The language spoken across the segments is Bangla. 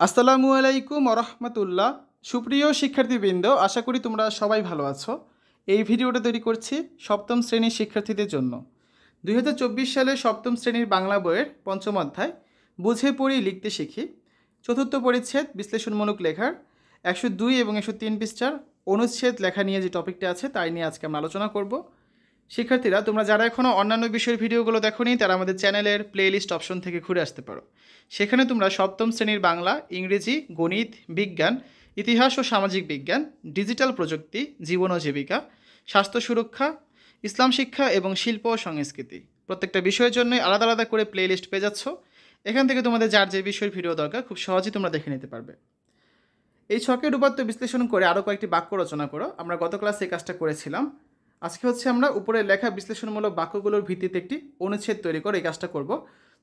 আসসালামু আলাইকুম ওরহমতুল্লাহ। সুপ্রিয় শিক্ষার্থীবৃন্দ, আশা করি তোমরা সবাই ভালো আছো। এই ভিডিওটা তৈরি করছি সপ্তম শ্রেণীর শিক্ষার্থীদের জন্য। 2024 সালে সপ্তম শ্রেণীর বাংলা বইয়ের পঞ্চম অধ্যায় বুঝে পড়ি লিখতে শিখি চতুর্থ পরিচ্ছেদ বিশ্লেষণমূলক লেখার 102 এবং 103 পৃষ্ঠার অনুচ্ছেদ লেখা নিয়ে যে টপিকটা আছে তাই নিয়ে আজকে আমরা আলোচনা করব। শিক্ষার্থীরা, তোমরা যারা এখনও অন্যান্য বিষয়ের ভিডিওগুলো দেখোনি তারা আমাদের চ্যানেলের প্লেলিস্ট অপশন থেকে ঘুরে আসতে পারো। সেখানে তোমরা সপ্তম শ্রেণীর বাংলা, ইংরেজি, গণিত, বিজ্ঞান, ইতিহাস ও সামাজিক বিজ্ঞান, ডিজিটাল প্রযুক্তি, জীবন ও জীবিকা, স্বাস্থ্য সুরক্ষা, ইসলাম শিক্ষা এবং শিল্প ও সংস্কৃতি প্রত্যেকটা বিষয়ের জন্যই আলাদা আলাদা করে প্লেলিস্ট পেয়ে যাচ্ছ। এখান থেকে তোমাদের যার যে বিষয়ের ভিডিও দরকার খুব সহজেই তোমরা দেখে নিতে পারবে। এই ছকের উপাত্ত বিশ্লেষণ করে আরও কয়েকটি বাক্য রচনা করো। আমরা গত ক্লাসে এই কাজটা করেছিলাম। আজকে হচ্ছে আমরা উপরে লেখা বিশ্লেষণমূলক বাক্যগুলোর ভিত্তিতে একটি অনুচ্ছেদ তৈরি করে এই কাজটা করব।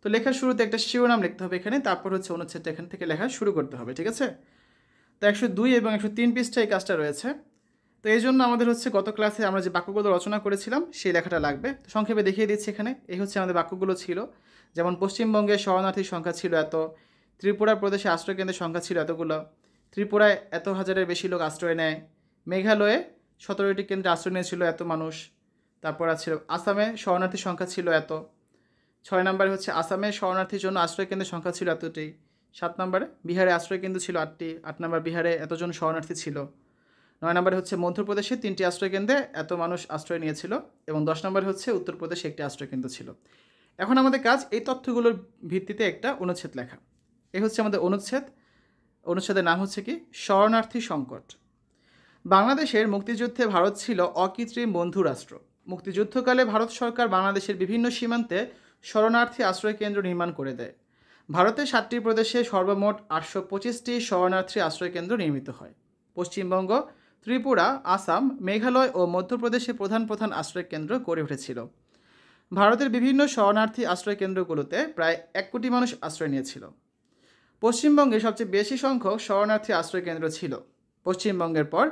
তো লেখার শুরুতে একটা শিরোনাম লিখতে হবে এখানে, তারপর হচ্ছে অনুচ্ছেদটা এখান থেকে লেখা শুরু করতে হবে, ঠিক আছে? তো 102 এবং 103 পৃষ্ঠায় এই কাজটা রয়েছে। তো এই জন্য আমাদের হচ্ছে গত ক্লাসে আমরা যে বাক্যগুলো রচনা করেছিলাম সেই লেখাটা লাগবে। তো সংক্ষেপে দেখিয়ে দিচ্ছি এখানে। এই হচ্ছে আমাদের বাক্যগুলো ছিল, যেমন পশ্চিমবঙ্গে শরণার্থীর সংখ্যা ছিল এত, ত্রিপুরা প্রদেশে আশ্রয়কেন্দ্রের সংখ্যা ছিল এতগুলো, ত্রিপুরায় এত হাজারের বেশি লোক আশ্রয় নেয়, মেঘালয়ে 17টি কেন্দ্রে আশ্রয় নিয়েছিল এত মানুষ, তারপর আছে আসামে শরণার্থীর সংখ্যা ছিল এত, 6 নম্বরে হচ্ছে আসামে শরণার্থীর জন্য আশ্রয়কেন্দ্রের সংখ্যা ছিল এতটি, 7 নম্বরে বিহারে আশ্রয়কেন্দ্র ছিল 8টি, 8 নম্বর বিহারে এতজন শরণার্থী ছিল, 9 নম্বরে হচ্ছে মধ্যপ্রদেশে 3টি আশ্রয়কেন্দ্রে এত মানুষ আশ্রয় নিয়েছিল, এবং 10 নম্বরে হচ্ছে উত্তরপ্রদেশে একটি আশ্রয়কেন্দ্র ছিল। এখন আমাদের কাজ এই তথ্যগুলোর ভিত্তিতে একটা অনুচ্ছেদ লেখা। এই হচ্ছে আমাদের অনুচ্ছেদ। অনুচ্ছেদের নাম হচ্ছে কি, শরণার্থী সংকট। বাংলাদেশের মুক্তিযুদ্ধে ভারত ছিল অকৃত্রিম বন্ধু রাষ্ট্র। মুক্তিযুদ্ধকালে ভারত সরকার বাংলাদেশের বিভিন্ন সীমান্তে শরণার্থী আশ্রয় কেন্দ্র নির্মাণ করে দেয়। ভারতের 7টি প্রদেশে সর্বমোট 825টি শরণার্থী আশ্রয় কেন্দ্র নির্মিত হয়। পশ্চিমবঙ্গ, ত্রিপুরা, আসাম, মেঘালয় ও মধ্যপ্রদেশে প্রধান প্রধান আশ্রয় কেন্দ্র গড়ে উঠেছিল। ভারতের বিভিন্ন শরণার্থী আশ্রয় কেন্দ্রগুলোতে প্রায় 1 কোটি মানুষ আশ্রয় নিয়েছিল। পশ্চিমবঙ্গে সবচেয়ে বেশি সংখ্যক শরণার্থী আশ্রয় কেন্দ্র ছিল। পশ্চিমবঙ্গের পর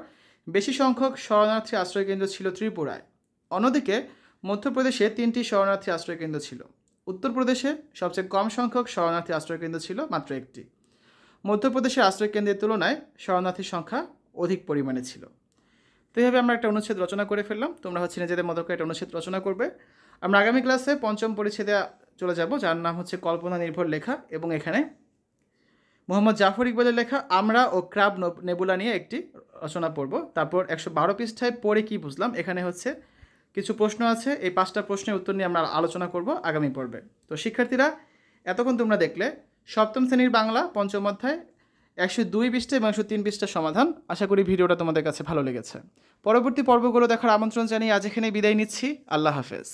বেশি সংখ্যক শরণার্থী আশ্রয়কেন্দ্র ছিল ত্রিপুরায়। অন্যদিকে মধ্যপ্রদেশে 3টি শরণার্থী আশ্রয়কেন্দ্র ছিল। উত্তরপ্রদেশে সবচেয়ে কম সংখ্যক শরণার্থী আশ্রয়কেন্দ্র ছিল, মাত্র 1টি। মধ্যপ্রদেশের আশ্রয়কেন্দ্রের তুলনায় শরণার্থীর সংখ্যা অধিক পরিমাণে ছিল। তো এইভাবে আমরা একটা অনুচ্ছেদ রচনা করে ফেললাম। তোমরা হচ্ছে নিজেদের মতো করে একটা অনুচ্ছেদ রচনা করবে। আমরা আগামী ক্লাসে পঞ্চম পরিচ্ছেদে চলে যাব, যার নাম হচ্ছে কল্পনা নির্ভর লেখা, এবং এখানে মোহাম্মদ জাফর ইকবালের লেখা আমরা ও ক্রাব নেবুলা নিয়ে একটি রচনা পড়ব। তারপর 112 পৃষ্ঠায় পড়ে কি বুঝলাম, এখানে হচ্ছে কিছু প্রশ্ন আছে। এই 5টা প্রশ্নের উত্তর নিয়ে আমরা আলোচনা করব আগামী পর্বে। তো শিক্ষার্থীরা, এতক্ষণ তোমরা দেখলে সপ্তম শ্রেণীর বাংলা পঞ্চম অধ্যায় 102 পৃষ্ঠা এবং 103 পৃষ্ঠার সমাধান। আশা করি ভিডিওটা তোমাদের কাছে ভালো লেগেছে। পরবর্তী পর্বগুলো দেখার আমন্ত্রণ জানিয়ে আজ এখানে বিদায় নিচ্ছি। আল্লাহ হাফেজ।